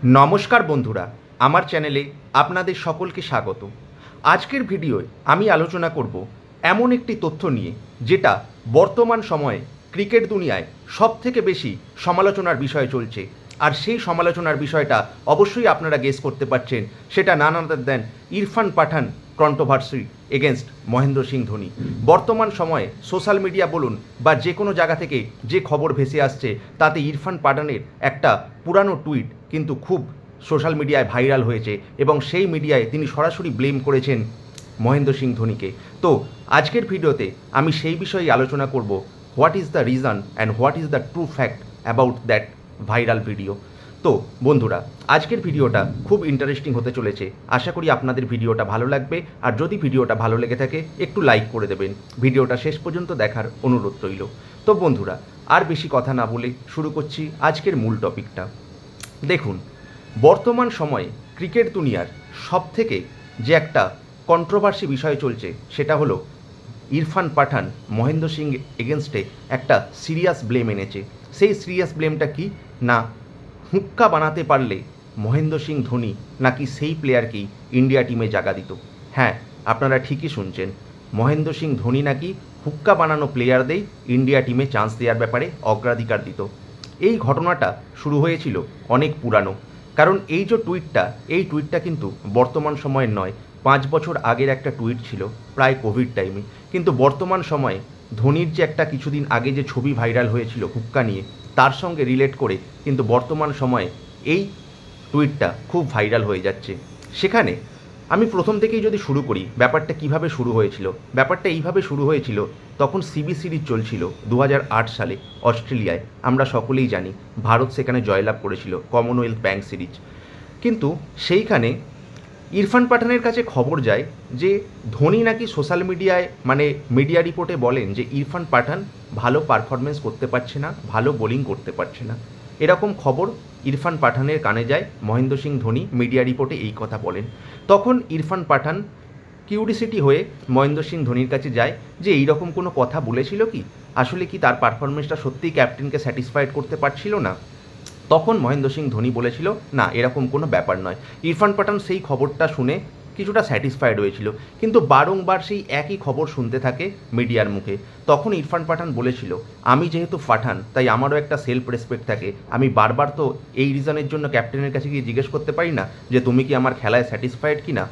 নমস্কার বন্ধুরা, আমার চ্যানেলে আপনাদের সকলকে স্বাগত। আজকের ভিডিওয় আমি আলোচনা করব এমন একটি তথ্য নিয়ে যেটা বর্তমান সময়ে ক্রিকেট দুনিয়ায় সবথেকে বেশি সমালোচনার বিষয় চলছে। আর সেই সমালোচনার বিষয়টা অবশ্যই আপনারা গেস করতে পারছেন, সেটা নান আদার দেন ইরফান পাঠান কন্ট্রোভার্সি এগেনস্ট মহেন্দ্র সিং ধোনি। বর্তমান সময়ে সোশ্যাল মিডিয়া বলুন বা যে কোনো জায়গা থেকে যে খবর ভেসে আসছে তাতে ইরফান পাঠানের একটা পুরানো টুইট কিন্তু খুব সোশ্যাল মিডিয়ায় ভাইরাল হয়েছে এবং সেই মিডিয়ায় তিনি সরাসরি ব্লেম করেছেন মহেন্দ্র সিং ধোনিকে। তো আজকের ভিডিওতে আমি সেই বিষয়ে আলোচনা করব, what is the reason and what is the true fact about that viral video. তো বন্ধুরা, আজকের ভিডিওটা খুব ইন্টারেস্টিং হতে চলেছে। আশা করি আপনাদের ভিডিওটা ভালো লাগবে, আর যদি ভিডিওটা ভালো লেগে থাকে একটু লাইক করে দেবেন। ভিডিওটা শেষ পর্যন্ত দেখার অনুরোধ রইল। তো বন্ধুরা, আর বেশি কথা না বলে শুরু করছি আজকের মূল টপিকটা। দেখুন, বর্তমান সময়ে ক্রিকেট দুনিয়ার সবথেকে যে একটা কন্ট্রোভার্সি বিষয় চলছে সেটা হলো ইরফান পাঠান মহেন্দ্র সিং এগেনস্টে একটা সিরিয়াস ব্লেম এনেছে। সেই সিরিয়াস ব্লেমটা কি না, হুক্কা বানাতে পারলে মহেন্দ্র সিং ধোনি নাকি সেই প্লেয়ারকেই ইন্ডিয়া টিমে জায়গা দিত। হ্যাঁ, আপনারা ঠিকই শুনছেন, মহেন্দ্র সিং ধোনি নাকি হুক্কা বানানো প্লেয়ারদেরই ইন্ডিয়া টিমে চান্স দেওয়ার ব্যাপারে অগ্রাধিকার দিত। এই ঘটনাটা শুরু হয়েছিল অনেক পুরানো, কারণ এই যে টুইটটা কিন্তু বর্তমান সময়ের নয়, 5 বছর আগের একটা টুইট ছিল, প্রায় কোভিড টাইমে। কিন্তু বর্তমান সময়ে ধোনির যে একটা কিছুদিন আগে যে ছবি ভাইরাল হয়েছিল হুক্কা নিয়ে, তার সঙ্গে রিলেট করে কিন্তু বর্তমান সময়ে এই টুইটটা খুব ভাইরাল হয়ে যাচ্ছে। সেখানে আমি প্রথম থেকেই যদি শুরু করি, ব্যাপারটা কিভাবে শুরু হয়েছিল। ব্যাপারটা এইভাবে শুরু হয়েছিল, তখন সিবি সিরিজ চলছিল 2008 সালে অস্ট্রেলিয়ায়। আমরা সকলেই জানি ভারত সেখানে জয়লাভ করেছিল, কমনওয়েলথ ব্যাংক সিরিজ। কিন্তু সেইখানে ইরফান পাঠানের কাছে খবর যায় যে ধোনি নাকি সোশ্যাল মিডিয়ায় মানে মিডিয়া রিপোর্টে বলেন যে ইরফান পাঠান ভালো পারফরমেন্স করতে পারছে না, ভালো বোলিং করতে পারছে না। এরকম খবর ইরফান পাঠানের কানে যায়। মহেন্দ্র সিং ধোনি মিডিয়া রিপোর্টে এই কথা বলেন। তখন ইরফান পাঠান কিউরিসিটি হয়ে মহেন্দ্র সিং ধোনির কাছে যায় যে এই রকম কোনো কথা বলেছিল কি, আসলে কি তার পারফরমেন্সটা সত্যিই ক্যাপ্টেনকে স্যাটিসফাইড করতে পারছিল না। তখন মহেন্দ্র সিং ধোনি বলেছিল না, এরকম কোনো ব্যাপার নয়। ইরফান পাঠান সেই খবরটা শুনে কিছুটা স্যাটিসফাইড হয়েছিল, কিন্তু বারংবার সেই একই খবর শুনতে থাকে মিডিয়ার মুখে। তখন ইরফান পাঠান বলেছিল, আমি যেহেতু পাঠান তাই আমারও একটা সেলফ রেসপেক্ট থাকে, আমি বারবার তো এই রিজনের জন্য ক্যাপ্টেনের কাছে গিয়ে জিজ্ঞেস করতে পারি না যে তুমি কি আমার খেলায় স্যাটিসফাইড কি না।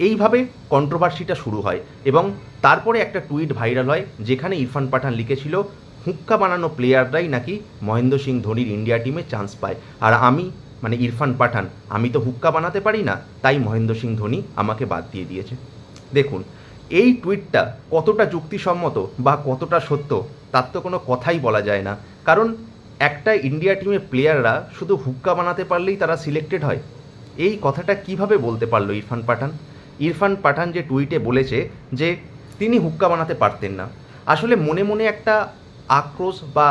এইভাবে কন্ট্রোভার্সিটা শুরু হয় এবং তারপরে একটা টুইট ভাইরাল হয় যেখানে ইরফান পাঠান লিখেছিল হুক্কা বানানো প্লেয়াররাই নাকি মহেন্দ্র সিং ধোনির ইন্ডিয়া টিমে চান্স পায়, আর আমি মানে ইরফান পাঠান আমি তো হুক্কা বানাতে পারি না, তাই মহেন্দ্র সিং ধোনি আমাকে বাদ দিয়ে দিয়েছে। দেখুন, এই টুইটটা কতটা যুক্তিসম্মত বা কতটা সত্য তার তো কোনো কথাই বলা যায় না। কারণ একটা ইন্ডিয়া টিমে প্লেয়াররা শুধু হুক্কা বানাতে পারলেই তারা সিলেক্টেড হয়, এই কথাটা কিভাবে বলতে পারলো ইরফান পাঠান? ইরফান পাঠান যে টুইটে বলেছে যে তিনি হুক্কা বানাতে পারতেন না, আসলে মনে মনে একটা আক্রোশ বা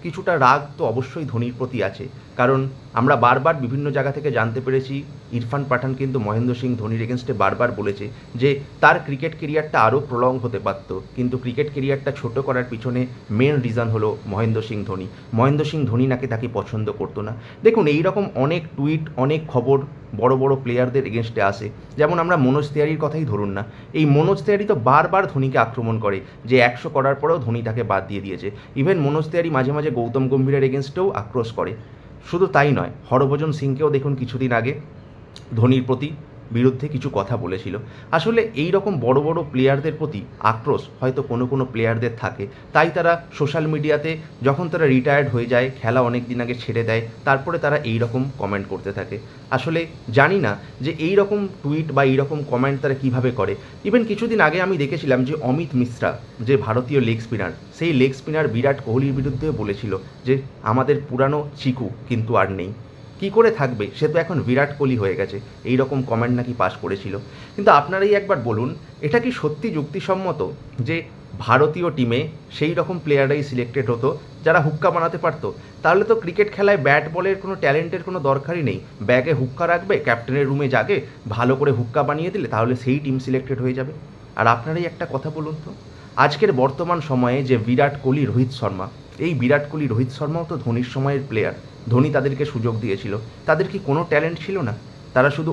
কিছুটা রাগ তো অবশ্যই ধোনির প্রতি আছে। কারণ আমরা বারবার বিভিন্ন জায়গা থেকে জানতে পেরেছি ইরফান পাঠান কিন্তু মহেন্দ্র সিং ধোনির এগেনস্টে বারবার বলেছে যে তার ক্রিকেট কেরিয়ারটা আরও প্রলং হতে পারত, কিন্তু ক্রিকেট কেরিয়ারটা ছোট করার পিছনে মেন রিজন হলো মহেন্দ্র সিং ধোনি। মহেন্দ্র সিং ধোনি নাকি তাকে পছন্দ করতো না। দেখুন, এই রকম অনেক টুইট অনেক খবর বড় বড় প্লেয়ারদের এগেনস্টে আসে। যেমন আমরা মনোজ তিওয়ারির কথাই ধরুন না, এই মনোজ তিওয়ারি তো বারবার ধোনিকে আক্রমণ করে যে 100 করার পরেও ধোনি তাকে বাদ দিয়ে দিয়েছে। ইভেন মনোজ তিওয়ারি মাঝে মাঝে গৌতম গম্ভীরের এগেনস্টেও আক্রোশ করে। শুধু তাই নয়, হরভজন সিংকেও দেখুন কিছুদিন আগে ধোনির প্রতি বিরুদ্ধে কিছু কথা বলেছিল। আসলে এই রকম বড় বড় প্লেয়ারদের প্রতি আক্রোশ হয়তো কোনো কোনো প্লেয়ারদের থাকে, তাই তারা সোশ্যাল মিডিয়াতে যখন তারা রিটায়ার্ড হয়ে যায়, খেলা অনেক দিন আগে ছেড়ে দেয়, তারপরে তারা এই রকম কমেন্ট করতে থাকে। আসলে জানি না যে এই রকম টুইট বা এই রকম কমেন্ট তারা কিভাবে করে। ইভেন কিছুদিন আগে আমি দেখেছিলাম যে অমিত মিশ্রা, যে ভারতীয় লেগ স্পিনার, সেই লেগ স্পিনার বিরাট কোহলির বিরুদ্ধেও বলেছিল যে আমাদের পুরানো চিকু কিন্তু আর নেই, কী করে থাকবে, সে তো এখন বিরাট কোহলি হয়ে গেছে, এই রকম কমেন্ট নাকি পাস করেছিল। কিন্তু আপনারাই একবার বলুন, এটা কি সত্যি যুক্তিসম্মত যে ভারতীয় টিমে সেই রকম প্লেয়াররাই সিলেক্টেড হতো যারা হুক্কা বানাতে পারতো? তাহলে তো ক্রিকেট খেলায় ব্যাট বলের কোনো ট্যালেন্টের কোনো দরকারই নেই, ব্যাগে হুক্কা রাখবে, ক্যাপ্টেনের রুমে যাকে ভালো করে হুক্কা বানিয়ে দিলে তাহলে সেই টিম সিলেক্টেড হয়ে যাবে। আর আপনারাই একটা কথা বলুন তো, আজকের বর্তমান সময়ে যে বিরাট কোহলি, রোহিত শর্মা, এই বিরাট কোহলি, রোহিত শর্মাও তো ধোনির সময়ের প্লেয়ার। ধোনি তাদেরকে সুযোগ দিয়েছিল। তাদের কি কোনো ট্যালেন্ট ছিল না? তারা শুধু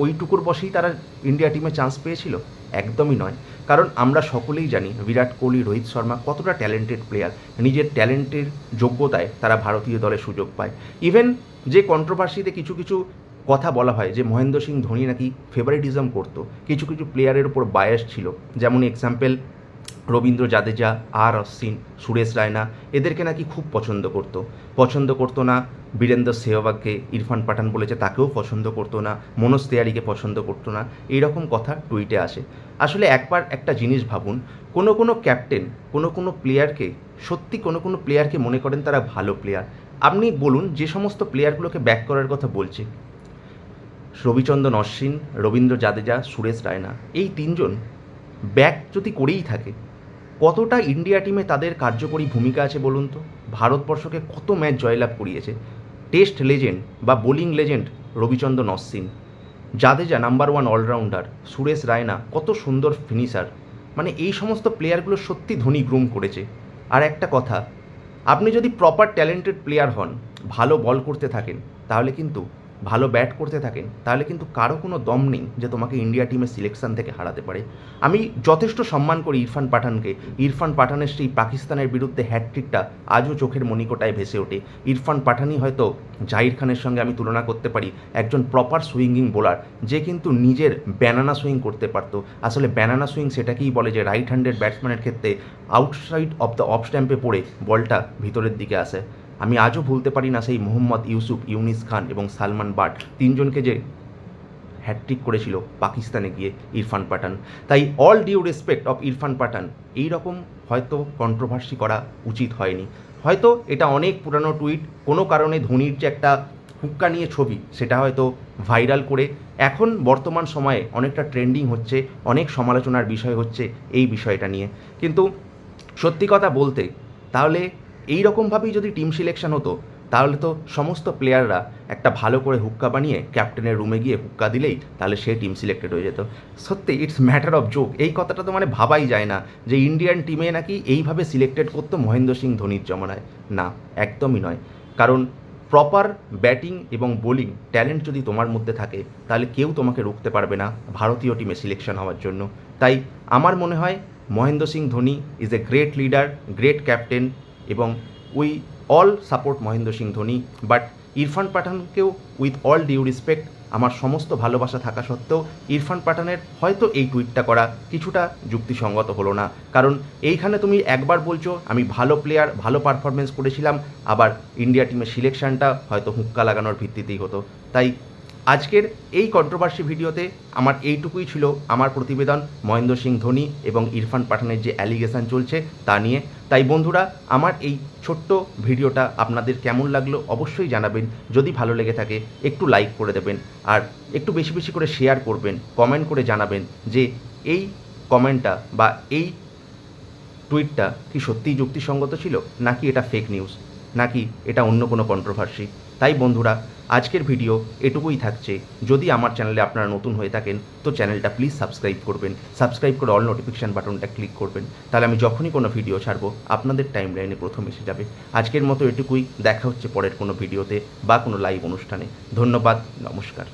ওইটুকুর বসেই তারা ইন্ডিয়া টিমে চান্স পেয়েছিল? একদমই নয়। কারণ আমরা সকলেই জানি বিরাট কোহলি, রোহিত শর্মা কতটা ট্যালেন্টেড প্লেয়ার। নিজের ট্যালেন্টের যোগ্যতায় তারা ভারতীয় দলে সুযোগ পায়। ইভেন যে কন্ট্রোভার্সিতে কিছু কিছু কথা বলা হয় যে মহেন্দ্র সিং ধোনি নাকি ফেভারিটিজম করতো, কিছু কিছু প্লেয়ারের উপর বায়াস ছিল, যেমন এক্সাম্পল রবীন্দ্র জাদেজা, আর অশ্বিন, সুরেশ রায়না, এদেরকে নাকি খুব পছন্দ করতো না। বীরেন্দ্র সেহবাগকে ইরফান পাঠান বলেছে তাকেও পছন্দ করতো না, মনোজ তেওয়ারিকে পছন্দ করতো না, এইরকম কথা টুইটে আসে। আসলে একবার একটা জিনিস ভাবুন, কোনো ক্যাপ্টেন কোনো প্লেয়ারকে, সত্যি কোনো প্লেয়ারকে মনে করেন তারা ভালো প্লেয়ার। আপনি বলুন, যে সমস্ত প্লেয়ারগুলোকে ব্যাক করার কথা বলছি, রবিচন্দ্রন অশ্বিন, রবীন্দ্র জাদেজা, সুরেশ রায়না, এই তিনজন ব্যাক যদি করেই থাকে, কতটা ইন্ডিয়া টিমে তাদের কার্যকরী ভূমিকা আছে বলুন তো? ভারতবর্ষকে কত ম্যাচ জয়লাভ করিয়েছে। টেস্ট লেজেন্ড বা bowling legend Ravichandran Ashwin, Jadeja number 1 allrounder, Suresh Raina কত সুন্দর ফিনিশার। মানে এই সমস্ত প্লেয়ারগুলো সত্যি ধোনি গ্রুম করেছে। আর একটা কথা, আপনি যদি প্রপার ট্যালেন্টেড প্লেয়ার হন, ভালো বল করতে থাকেন, তাহলে কিন্তু ভালো ব্যাট করতে থাকেন, তাহলে কিন্তু কারো কোনো দম নেই যে তোমাকে ইন্ডিয়া টিমের সিলেকশন থেকে হারাতে পারে। আমি যথেষ্ট সম্মান করি ইরফান পাঠানকে। ইরফান পাঠানের সেই পাকিস্তানের বিরুদ্ধে হ্যাটট্রিকটা আজও চোখের মণিকোটায় ভেসে ওঠে। ইরফান পাঠানই হয়তো জাহির খানের সঙ্গে আমি তুলনা করতে পারি একজন প্রপার সুইঙ্গিং বোলার, যে কিন্তু নিজের ব্যানানা সুইং করতে পারতো। আসলে ব্যানানা সুইং সেটাকেই বলে যে রাইট হ্যান্ডেড ব্যাটসম্যানের ক্ষেত্রে আউটসাইড অফ দ্য অফ স্ট্যাম্পে পড়ে বলটা ভিতরের দিকে আসে। আমি আজও ভুলতে পারি না সেই মোহাম্মদ ইউসুফ, ইউনিস খান এবং সালমান বাট, তিনজনকে যে হ্যাটট্রিক করেছিল পাকিস্তানে গিয়ে ইরফান পাঠান। তাই all due respect of Irfan Pathan, এই রকম হয়তো কন্ট্রোভার্সি করা উচিত হয়নি। হয়তো এটা অনেক পুরানো টুইট, কোনো কারণে ধোনির যে একটা হুক্কা নিয়ে ছবি, সেটা হয়তো ভাইরাল করে এখন বর্তমান সময়ে অনেকটা ট্রেন্ডিং হচ্ছে, অনেক সমালোচনার বিষয় হচ্ছে এই বিষয়টা নিয়ে। কিন্তু সত্যি কথা বলতে, তাহলে এই রকমভাবেই যদি টিম সিলেকশন হতো, তাহলে তো সমস্ত প্লেয়াররা একটা ভালো করে হুক্কা বানিয়ে ক্যাপ্টেনের রুমে গিয়ে হুক্কা দিলেই তাহলে সে টিম সিলেক্টেড হয়ে যেত। সত্যি ইটস ম্যাটার অফ জোক। এই কথাটা তো মানে ভাবাই যায় না যে ইন্ডিয়ান টিমে নাকি এইভাবে সিলেক্টেড করতো মহেন্দ্র সিং ধোনির জমানায়। না, একদমই নয়। কারণ প্রপার ব্যাটিং এবং বোলিং ট্যালেন্ট যদি তোমার মধ্যে থাকে, তাহলে কেউ তোমাকে রুখতে পারবে না ভারতীয় টিমে সিলেকশন হওয়ার জন্য। তাই আমার মনে হয় Mahendra Singh Dhoni is a great leader, great captain, এবং we all support Mahendra Singh Dhoni. But Irfan পাঠানকেও উইথ অল ডিউ রেসপেক্ট, আমার সমস্ত ভালোবাসা থাকা সত্ত্বেও ইরফান পাঠানের হয়তো এই টুইটটা করা কিছুটা যুক্তিসঙ্গত হলো না। কারণ এইখানে তুমি একবার বলছো আমি ভালো প্লেয়ার, ভালো পারফরমেন্স করেছিলাম, আবার ইন্ডিয়া টিমের সিলেকশনটা হয়তো হুক্কা লাগানোর ভিত্তিতেই হতো। তাই আজকের এই কন্ট্রোভার্সি ভিডিওতে আমার এইটুকুই ছিল আমার প্রতিবেদন মহেন্দ্র সিং ধোনি এবং ইরফান পাঠানের যে অ্যালিগেশন চলছে তা নিয়ে। তাই বন্ধুরা, আমার এই ছোট্ট ভিডিওটা আপনাদের কেমন লাগলো অবশ্যই জানাবেন। যদি ভালো লেগে থাকে একটু লাইক করে দেবেন, আর একটু বেশি বেশি করে শেয়ার করবেন, কমেন্ট করে জানাবেন যে এই কমেন্টটা বা এই টুইটটা কি সত্যিই যুক্তিসঙ্গত ছিল, নাকি এটা ফেক নিউজ, নাকি এটা অন্য কোনো কন্ট্রোভার্সি। তাই বন্ধুরা, আজকের ভিডিও এটুকুই থাকছে। যদি আমার চ্যানেলে আপনারা নতুন হয়ে থাকেন তো চ্যানেলটা প্লিজ সাবস্ক্রাইব করবেন, সাবস্ক্রাইব করে অল নোটিফিকেশান বাটনটা ক্লিক করবেন, তাহলে আমি যখনই কোনো ভিডিও ছাড়বো আপনাদের টাইম লাইনে প্রথম এসে যাবে। আজকের মতো এটুকুই, দেখা হচ্ছে পরের কোনো ভিডিওতে বা কোনো লাইভ অনুষ্ঠানে। ধন্যবাদ, নমস্কার।